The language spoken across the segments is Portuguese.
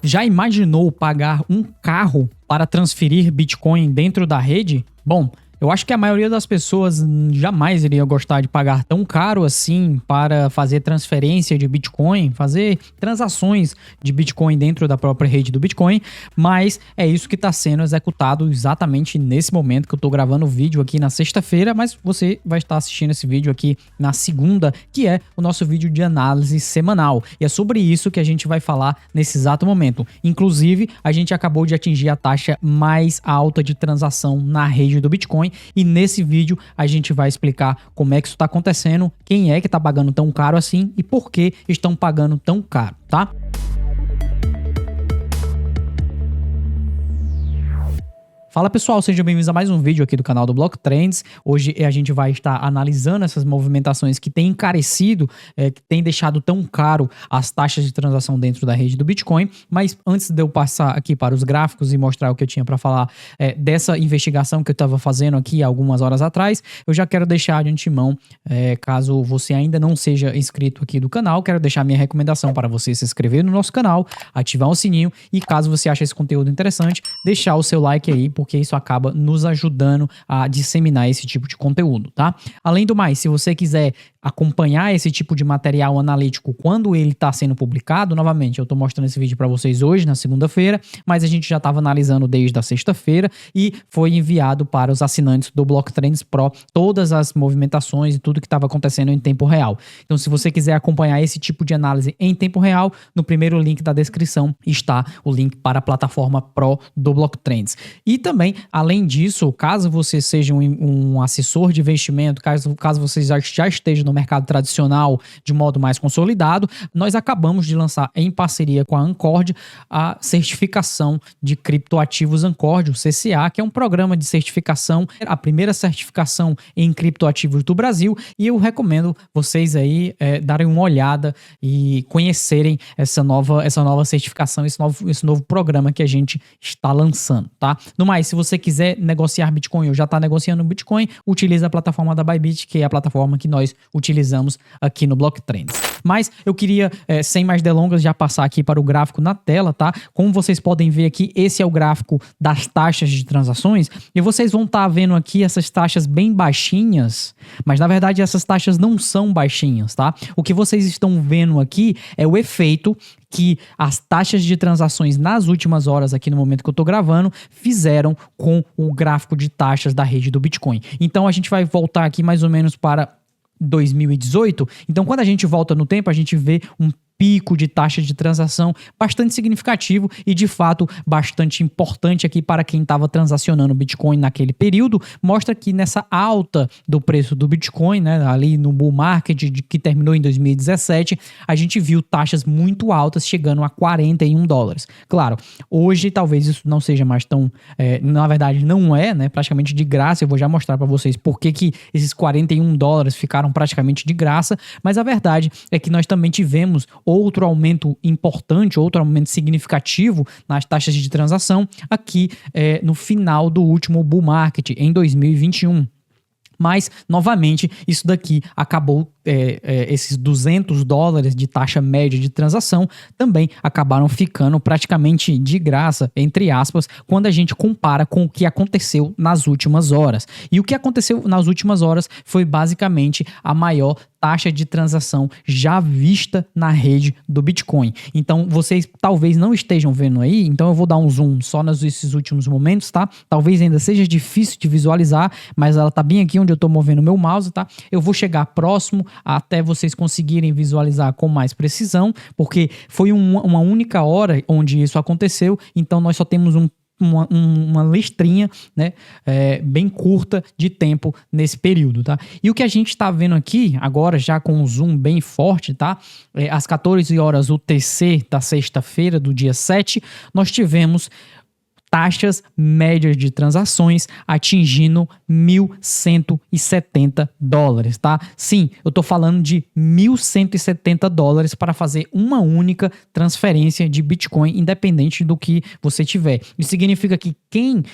Já imaginou pagar um carro para transferir Bitcoin dentro da rede? Bom, eu acho que a maioria das pessoas jamais iria gostar de pagar tão caro assim para fazer transferência de Bitcoin, fazer transações de Bitcoin dentro da própria rede do Bitcoin, mas é isso que está sendo executado exatamente nesse momento que eu estou gravando o vídeo aqui na sexta-feira, mas você vai estar assistindo esse vídeo aqui na segunda, que é o nosso vídeo de análise semanal. E é sobre isso que a gente vai falar nesse exato momento. Inclusive, a gente acabou de atingir a taxa mais alta de transação na rede do Bitcoin. E nesse vídeo a gente vai explicar como é que isso está acontecendo, quem é que está pagando tão caro assim e por que estão pagando tão caro, tá? Fala pessoal, sejam bem-vindos a mais um vídeo aqui do canal do Block Trends. Hoje a gente vai estar analisando essas movimentações que têm encarecido, que têm deixado tão caro as taxas de transação dentro da rede do Bitcoin. Mas antes de eu passar aqui para os gráficos e mostrar o que eu tinha para falar dessa investigação que eu estava fazendo aqui algumas horas atrás, eu já quero deixar de antemão, caso você ainda não seja inscrito aqui do canal, quero deixar minha recomendação para você se inscrever no nosso canal, ativar o sininho e caso você ache esse conteúdo interessante, deixar o seu like aí, porque isso acaba nos ajudando a disseminar esse tipo de conteúdo, tá? Além do mais, se você quiser acompanhar esse tipo de material analítico quando ele está sendo publicado, novamente, eu estou mostrando esse vídeo para vocês hoje, na segunda-feira, mas a gente já estava analisando desde a sexta-feira e foi enviado para os assinantes do Block Trends Pro todas as movimentações e tudo que estava acontecendo em tempo real. Então, se você quiser acompanhar esse tipo de análise em tempo real, no primeiro link da descrição está o link para a plataforma Pro do Block Trends. E também, além disso, caso você seja um assessor de investimento, caso você já esteja no mercado tradicional de modo mais consolidado, nós acabamos de lançar em parceria com a Ancord a certificação de criptoativos Ancord, o CCA, que é um programa de certificação, a primeira certificação em criptoativos do Brasil, e eu recomendo vocês aí darem uma olhada e conhecerem essa nova certificação, esse novo programa que a gente está lançando, tá? No mais, se você quiser negociar Bitcoin ou já está negociando Bitcoin, utilize a plataforma da Bybit, que é a plataforma que nós utilizamos aqui no Block Trends. Mas eu queria, sem mais delongas, já passar aqui para o gráfico na tela, tá? Como vocês podem ver aqui, esse é o gráfico das taxas de transações e vocês vão estar vendo aqui essas taxas bem baixinhas, mas na verdade essas taxas não são baixinhas, tá? O que vocês estão vendo aqui é o efeito que as taxas de transações nas últimas horas, aqui no momento que eu estou gravando, fizeram com o gráfico de taxas da rede do Bitcoin. Então a gente vai voltar aqui mais ou menos para 2018. Então quando a gente volta no tempo, a gente vê um pico de taxa de transação bastante significativo e de fato bastante importante aqui para quem estava transacionando Bitcoin naquele período. Mostra que nessa alta do preço do Bitcoin, né, ali no bull market que terminou em 2017, a gente viu taxas muito altas chegando a $41. Claro, hoje talvez isso não seja mais tão, na verdade não é, né, praticamente de graça. Eu vou já mostrar para vocês por que esses $41 ficaram praticamente de graça, mas a verdade é que nós também tivemos outro aumento importante, outro aumento significativo nas taxas de transação aqui no final do último bull market, em 2021. Mas, novamente, isso daqui acabou, esses $200 de taxa média de transação também acabaram ficando praticamente de graça, entre aspas, quando a gente compara com o que aconteceu nas últimas horas. E o que aconteceu nas últimas horas foi basicamente a maior taxa de transação já vista na rede do Bitcoin. Então, vocês talvez não estejam vendo aí, então eu vou dar um zoom só nesses últimos momentos, tá? Talvez ainda seja difícil de visualizar, mas ela tá bem aqui onde eu tô movendo o meu mouse, tá? Eu vou chegar próximo até vocês conseguirem visualizar com mais precisão, porque foi uma única hora onde isso aconteceu, então nós só temos uma listrinha, né, bem curta de tempo nesse período, tá? E o que a gente está vendo aqui, agora já com um zoom bem forte, tá? Às 14 horas UTC da sexta-feira, do dia 7, nós tivemos taxas médias de transações atingindo $1.170, tá? Sim, eu tô falando de $1.170 para fazer uma única transferência de Bitcoin, independente do que você tiver. Isso significa que quem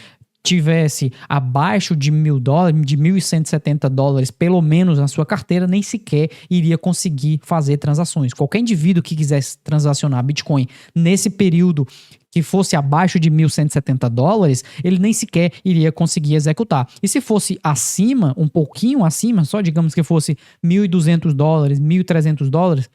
tivesse abaixo de $1.000, de $1.170, pelo menos na sua carteira, nem sequer iria conseguir fazer transações. Qualquer indivíduo que quisesse transacionar Bitcoin nesse período que fosse abaixo de $1.170, ele nem sequer iria conseguir executar. E se fosse acima, um pouquinho acima, só digamos que fosse $1.200, $1.300,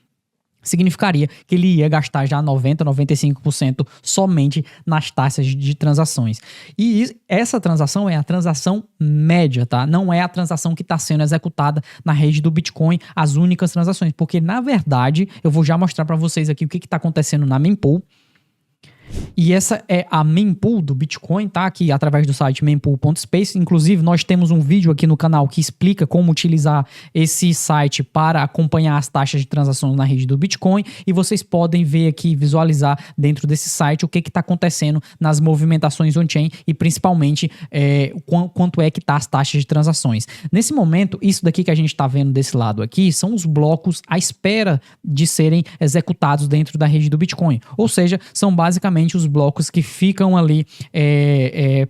significaria que ele ia gastar já 90%, 95% somente nas taxas de transações. E essa transação é a transação média, tá? Não é a transação que está sendo executada na rede do Bitcoin, as únicas transações. Porque, na verdade, eu vou já mostrar para vocês aqui o que está acontecendo na mempool. E essa é a mempool do Bitcoin, tá? Aqui através do site mempool.space. Inclusive, nós temos um vídeo aqui no canal que explica como utilizar esse site para acompanhar as taxas de transações na rede do Bitcoin. E vocês podem ver aqui, visualizar dentro desse site o que está acontecendo nas movimentações on-chain e principalmente quanto é que tá as taxas de transações. Nesse momento, isso daqui que a gente está vendo desse lado aqui são os blocos à espera de serem executados dentro da rede do Bitcoin. Ou seja, são basicamente os blocos que ficam ali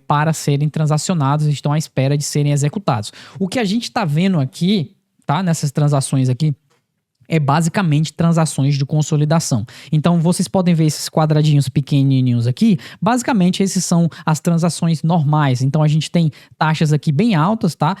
para serem transacionados, estão à espera de serem executados. O que a gente está vendo aqui, tá, nessas transações aqui, é basicamente transações de consolidação. Então, vocês podem ver esses quadradinhos pequenininhos aqui. Basicamente, esses são as transações normais. Então, a gente tem taxas aqui bem altas, tá?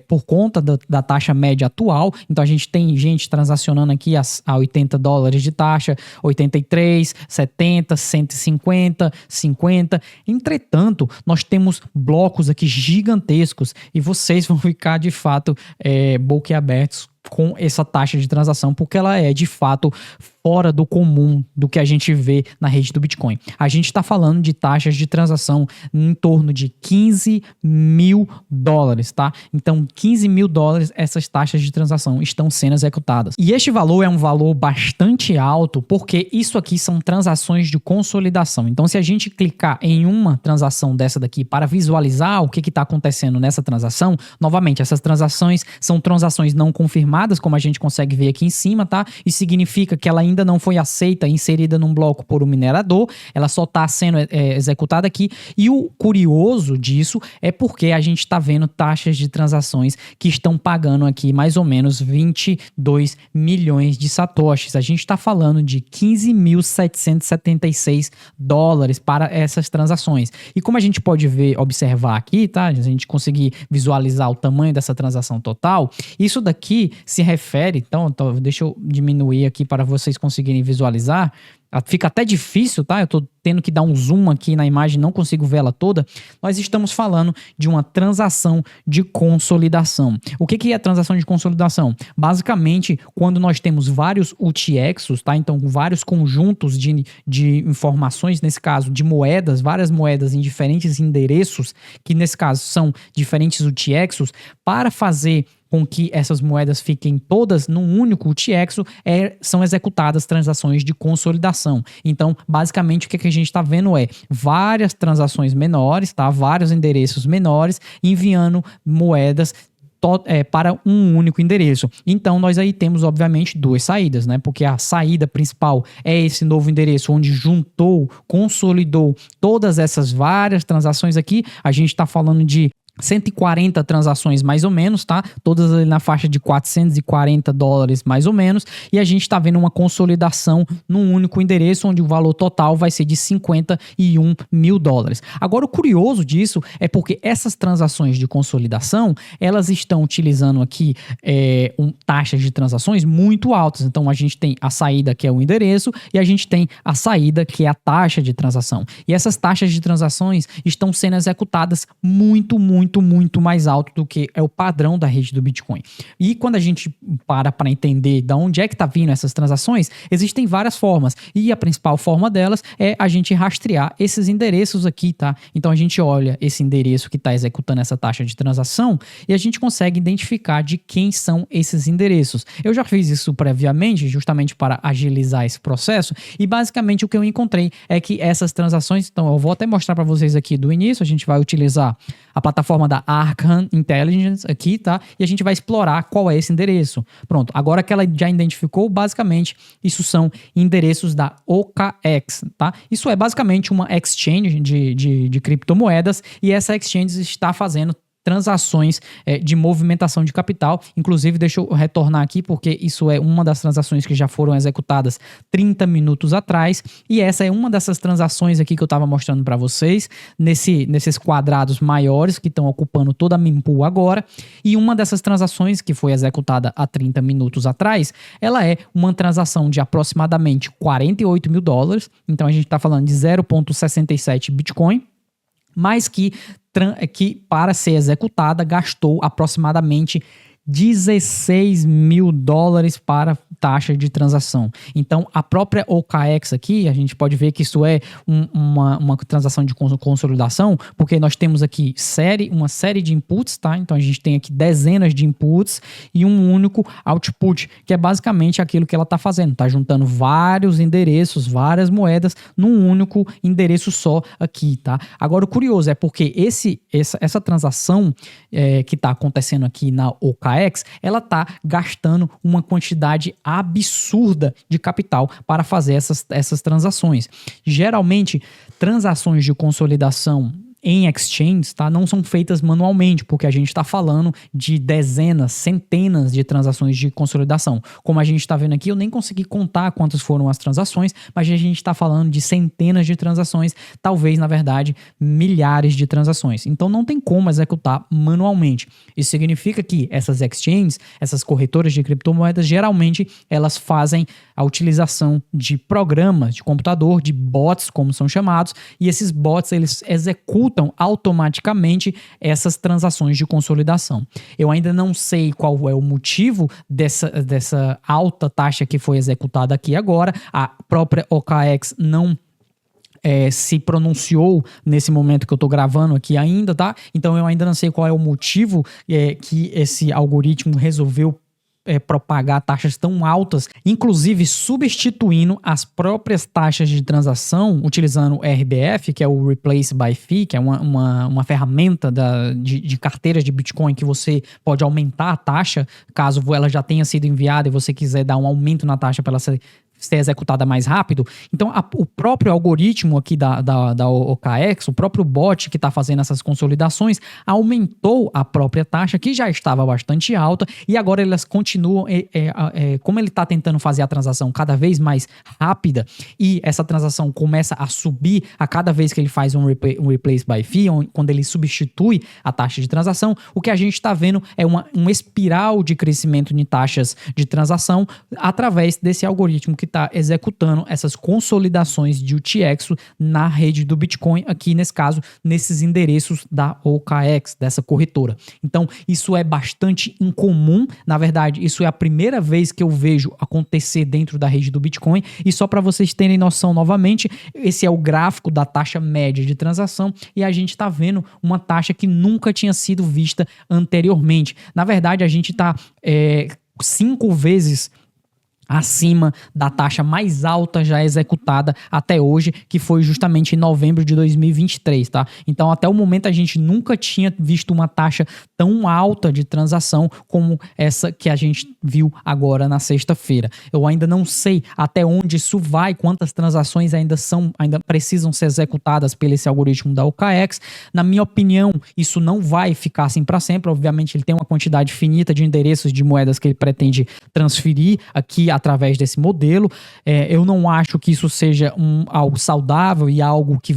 Por conta da taxa média atual. Então, a gente tem gente transacionando aqui a $80 de taxa, 83, 70, 150, 50. Entretanto, nós temos blocos aqui gigantescos e vocês vão ficar, de fato, boquiabertos com essa taxa de transação, porque ela é de fato fora do comum do que a gente vê na rede do Bitcoin. A gente está falando de taxas de transação em torno de $15 mil, tá? Então, $15 mil essas taxas de transação estão sendo executadas. E este valor é um valor bastante alto, porque isso aqui são transações de consolidação. Então, se a gente clicar em uma transação dessa daqui para visualizar o que está acontecendo nessa transação, novamente, essas transações são transações não confirmadas, como a gente consegue ver aqui em cima, tá? E significa que ela ainda não foi aceita, inserida num bloco por um minerador, ela só está sendo executada aqui. E o curioso disso é porque a gente está vendo taxas de transações que estão pagando aqui mais ou menos 22 milhões de satoshis. A gente está falando de $15.776 para essas transações. E como a gente pode ver, observar aqui, tá? A gente conseguir visualizar o tamanho dessa transação total, isso daqui se refere, então deixa eu diminuir aqui para vocês conseguirem visualizar. Fica até difícil, tá? Eu tô tendo que dar um zoom aqui na imagem, não consigo ver ela toda. Nós estamos falando de uma transação de consolidação. O que é a transação de consolidação? Basicamente, quando nós temos vários UTXs, tá? Então, vários conjuntos de informações, nesse caso, de moedas, várias moedas em diferentes endereços, que nesse caso são diferentes UTXs, para fazer com que essas moedas fiquem todas num único UTX, são executadas transações de consolidação. Então, basicamente, o que a gente está vendo é várias transações menores, tá? Vários endereços menores enviando moedas para um único endereço. Então, nós aí temos, obviamente, duas saídas, né? Porque a saída principal é esse novo endereço onde consolidou todas essas várias transações aqui. A gente está falando de 140 transações mais ou menos, tá? Todas ali na faixa de $440 mais ou menos, e a gente está vendo uma consolidação num único endereço onde o valor total vai ser de $51 mil. Agora, o curioso disso é porque essas transações de consolidação, elas estão utilizando aqui taxas de transações muito altas. Então, a gente tem a saída, que é o endereço, e a gente tem a saída, que é a taxa de transação. E essas taxas de transações estão sendo executadas muito mais alto do que é o padrão da rede do Bitcoin. E quando a gente para entender de onde é que está vindo essas transações, existem várias formas. E a principal forma delas é a gente rastrear esses endereços aqui, tá? Então a gente olha esse endereço que está executando essa taxa de transação e a gente consegue identificar de quem são esses endereços. Eu já fiz isso previamente, justamente para agilizar esse processo, e basicamente o que eu encontrei é que essas transações, então eu vou até mostrar para vocês aqui do início, a gente vai utilizar a plataforma plataforma da Arkham Intelligence aqui, tá? E a gente vai explorar qual é esse endereço. Pronto, agora que ela já identificou, basicamente, isso são endereços da OKX, tá? Isso é basicamente uma exchange de criptomoedas, e essa exchange está fazendo transações de movimentação de capital. Inclusive, deixa eu retornar aqui, porque isso é uma das transações que já foram executadas 30 minutos atrás, e essa é uma dessas transações aqui que eu estava mostrando para vocês, nesses quadrados maiores que estão ocupando toda a mempool agora, e uma dessas transações que foi executada há 30 minutos atrás, ela é uma transação de aproximadamente $48 mil, então a gente está falando de 0,67 Bitcoin, mas que para ser executada gastou aproximadamente $16 mil para taxa de transação. Então, a própria OKX aqui, a gente pode ver que isso é uma transação de consolidação, porque nós temos aqui uma série de inputs, tá? Então, a gente tem aqui dezenas de inputs e um único output, que é basicamente aquilo que ela está fazendo. Está juntando vários endereços, várias moedas, num único endereço só aqui, tá? Agora, o curioso é porque essa transação que está acontecendo aqui na OKX, ela está gastando uma quantidade absurda de capital para fazer essas transações. Geralmente, transações de consolidação em exchanges, tá, não são feitas manualmente, porque a gente está falando de dezenas, centenas de transações de consolidação. Como a gente está vendo aqui, eu nem consegui contar quantas foram as transações, mas a gente está falando de centenas de transações, talvez, na verdade, milhares de transações. Então, não tem como executar manualmente. Isso significa que essas exchanges, essas corretoras de criptomoedas, geralmente, elas fazem a utilização de programas de computador, de bots, como são chamados, e esses bots, eles executam automaticamente essas transações de consolidação. Eu ainda não sei qual é o motivo dessa alta taxa que foi executada aqui agora. A própria OKX não se pronunciou nesse momento que eu tô gravando aqui ainda, tá? Então eu ainda não sei qual é o motivo que esse algoritmo resolveu propagar taxas tão altas, inclusive substituindo as próprias taxas de transação, utilizando o RBF, que é o Replace by Fee, que é uma ferramenta de carteiras de Bitcoin que você pode aumentar a taxa, caso ela já tenha sido enviada e você quiser dar um aumento na taxa para ela ser executada mais rápido. Então, o próprio algoritmo aqui da OKX, o próprio bot que está fazendo essas consolidações, aumentou a própria taxa, que já estava bastante alta, e agora elas continuam, como ele está tentando fazer a transação cada vez mais rápida, e essa transação começa a subir a cada vez que ele faz um replace by fee, quando ele substitui a taxa de transação, o que a gente está vendo é uma espiral de crescimento de taxas de transação através desse algoritmo que está executando essas consolidações de UTX na rede do Bitcoin, aqui nesse caso, nesses endereços da OKX, dessa corretora. Então, isso é bastante incomum, na verdade, isso é a primeira vez que eu vejo acontecer dentro da rede do Bitcoin, e só para vocês terem noção novamente, esse é o gráfico da taxa média de transação, e a gente está vendo uma taxa que nunca tinha sido vista anteriormente. Na verdade, a gente está 5 vezes acima da taxa mais alta já executada até hoje, que foi justamente em novembro de 2023, tá? Então, até o momento, a gente nunca tinha visto uma taxa tão alta de transação como essa que a gente viu agora na sexta-feira. Eu ainda não sei até onde isso vai, quantas transações ainda precisam ser executadas pelo esse algoritmo da OKX. Na minha opinião, isso não vai ficar assim para sempre. Obviamente, ele tem uma quantidade finita de endereços de moedas que ele pretende transferir aqui através desse modelo. Eu não acho que isso seja algo saudável e algo que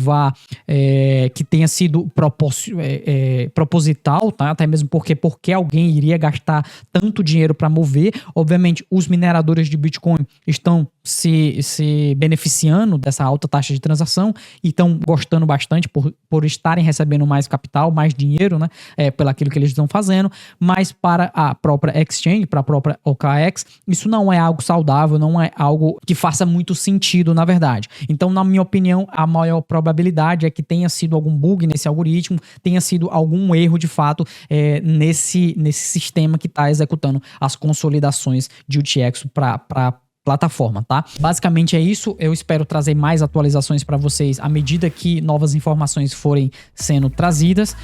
que tenha sido proposital, tá? Até mesmo porque alguém iria gastar tanto dinheiro para mover. Obviamente, os mineradores de Bitcoin estão se beneficiando dessa alta taxa de transação e estão gostando bastante por estarem recebendo mais capital, mais dinheiro, né? Pelo aquilo que eles estão fazendo, mas para a própria exchange, para a própria OKX, isso não é algo saudável, não é algo que faça muito sentido, na verdade. Então, na minha opinião, a maior probabilidade é que tenha sido algum bug nesse algoritmo, tenha sido algum erro, de fato, nesse sistema que está executando as consolidações de UTX para plataforma, tá? Basicamente é isso. Eu espero trazer mais atualizações para vocês à medida que novas informações forem sendo trazidas.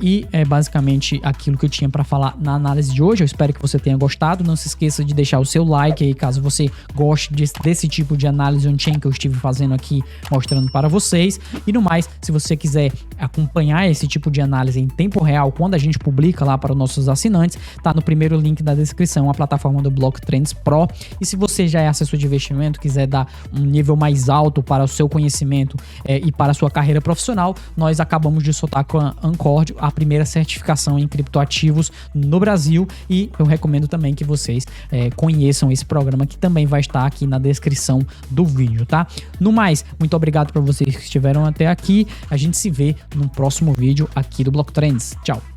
E é basicamente aquilo que eu tinha para falar na análise de hoje. Eu espero que você tenha gostado. Não se esqueça de deixar o seu like aí, caso você goste desse tipo de análise on-chain que eu estive fazendo aqui, mostrando para vocês. E no mais, se você quiser acompanhar esse tipo de análise em tempo real, quando a gente publica lá para os nossos assinantes, tá no primeiro link da descrição, a plataforma do Block Trends Pro. E se você já é assessor de investimento, quiser dar um nível mais alto para o seu conhecimento e para a sua carreira profissional, nós acabamos de soltar com a Ancord a primeira certificação em criptoativos no Brasil, e eu recomendo também que vocês conheçam esse programa, que também vai estar aqui na descrição do vídeo, tá? No mais, muito obrigado para vocês que estiveram até aqui. A gente se vê no próximo vídeo aqui do Block Trends. Tchau!